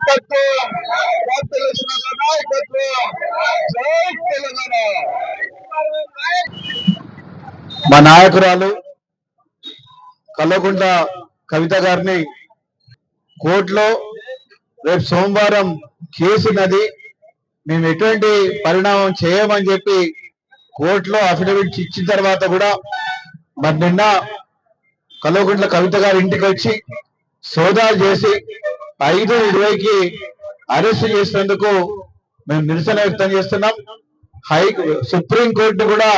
నాయకత్వం, నాయకత్వం. జై తెలంగాణ. మా నాయకురాలు కల్వకుంట్ల కవిత గారిని కోర్టులో రేపు సోమవారం కేసు ఉన్నది, మేము ఎటువంటి పరిణామం చేయమని చెప్పి కోర్టులో అఫిడవిట్ ఇచ్చిన తర్వాత కూడా మరి నిన్న కల్వకుంట్ల కవిత గారి ఇంటికి వచ్చి సోదాలు చేసి 5:20కి అరెస్ట్ చేసినందుకు మేము నిరసన వ్యక్తం చేస్తున్నాం. సుప్రీంకోర్టు కూడా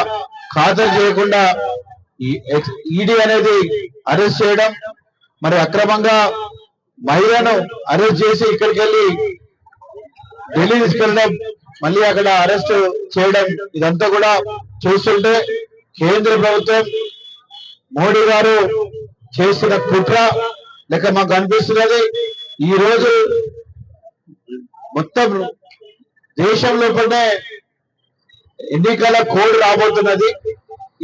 ఖాతరు చేయకుండా ఈడీ అనేది అరెస్ట్ చేయడం, మరి అక్రమంగా మహిళను అరెస్ట్ చేసి ఇక్కడికి వెళ్ళి ఢిల్లీ తీసుకెళ్ళడం, మళ్ళీ అక్కడ అరెస్ట్ చేయడం, ఇదంతా కూడా చూస్తుంటే కేంద్ర ప్రభుత్వం మోడీ గారు చేస్తున్న కుట్ర లెక్క మాకు అనిపిస్తున్నది. ఈ రోజు మొత్తం దేశం లోపలనే ఎన్నికల కోడ్ రాబోతున్నది.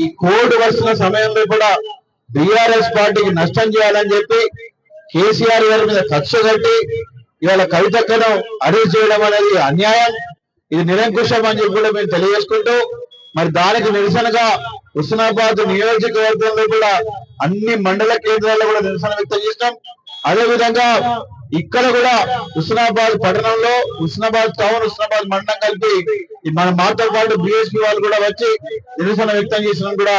ఈ కోడ్ వస్తున్న సమయంలో కూడా బీఆర్ఎస్ పార్టీకి నష్టం చేయాలని చెప్పి కేసీఆర్ గారి మీద కక్ష కట్టి ఇవాళ కవితక్కను అరెస్ట్ చేయడం అనేది అన్యాయం, ఇది నిరంకుశం అని చెప్పి కూడా మేము తెలియజేసుకుంటూ, మరి దానికి నిరసనగా హుస్నాబాద్ నియోజకవర్గంలో కూడా అన్ని మండల కేంద్రాల్లో కూడా నిరసన వ్యక్తం చేస్తాం. అదేవిధంగా ఇక్కడ కూడా హుస్నాబాద్ పట్టణంలో హుస్నాబాద్ టౌన్, హుస్నాబాద్ మండలం కలిపి మన మాతో పాటు బీఎస్పీ వాళ్ళు కూడా వచ్చి నిరసన వ్యక్తం చేసిన కూడా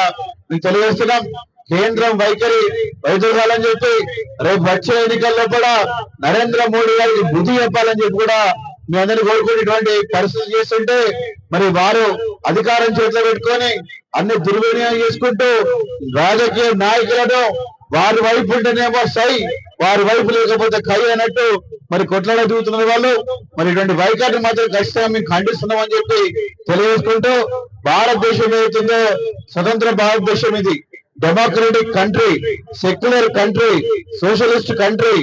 మీకు తెలియజేస్తున్నాం. కేంద్రం వైఖరి వైద్యురాలని చెప్పి రేపు వచ్చే ఎన్నికల్లో కూడా నరేంద్ర మోడీ గారికి బుద్ధి చెప్పాలని చెప్పి కూడా మీ అందరినీ కోరుకునేటువంటి పరిస్థితి చేస్తుంటే, మరి వారు అధికారం చేతిలో పెట్టుకొని అన్ని దుర్వినియోగం చేసుకుంటూ రాజకీయ నాయకులను వారి వైపు ఉంటేనేమో సై, వారి వైపు లేకపోతే కై అన్నట్టు మరి కొట్లాడ దిగుతున్న వాళ్ళు. మరి ఇటువంటి వైఖరిని మాత్రం ఖచ్చితంగా మేము ఖండిస్తున్నాం అని చెప్పి తెలియజేసుకుంటూ, భారతదేశం ఏదైతుందో స్వతంత్ర భారతదేశం, ఇది democratic country, secular country, socialist country,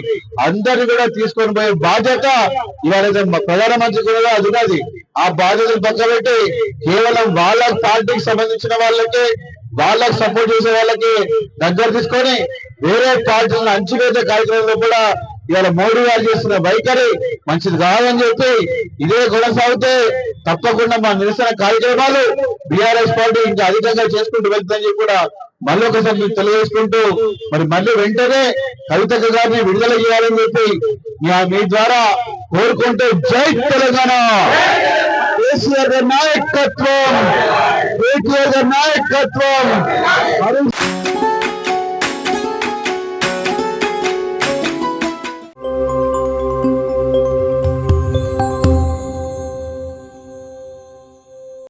అందరిని కూడా తీసుకొని పోయే బాధ్యత ఇవాళ ప్రధానమంత్రి కూడా అది ఉన్నది. ఆ బాధ్యతను పక్కబెట్టి కేవలం వాళ్ళ పార్టీకి సంబంధించిన వాళ్ళకి, వాళ్ళకి సపోర్ట్ చేసే వాళ్ళకి దగ్గర తీసుకొని వేరే పార్టీలను అంచివేసే కార్యక్రమంలో కూడా ఇవాళ మోడీ గారు చేస్తున్న వైఖరి మంచిది కాదని చెప్పి, ఇదే కొనసాగితే తప్పకుండా మా నిరసన కార్యక్రమాలు బీఆర్ఎస్ పార్టీ ఇంకా అధికంగా చేసుకుంటూ వెళ్తుందని చెప్పి కూడా మళ్ళీ ఒకసారి మీకు తెలియజేసుకుంటూ, మరి మళ్ళీ వెంటనే కవితక్క గారిని విడుదల చేయాలని చెప్పి మీ ద్వారా కోరుకుంటూ, జై తెలంగాణ. కేసీఆర్ గారి నాయకత్వం, కేటీఆర్ గారి నాయకత్వం.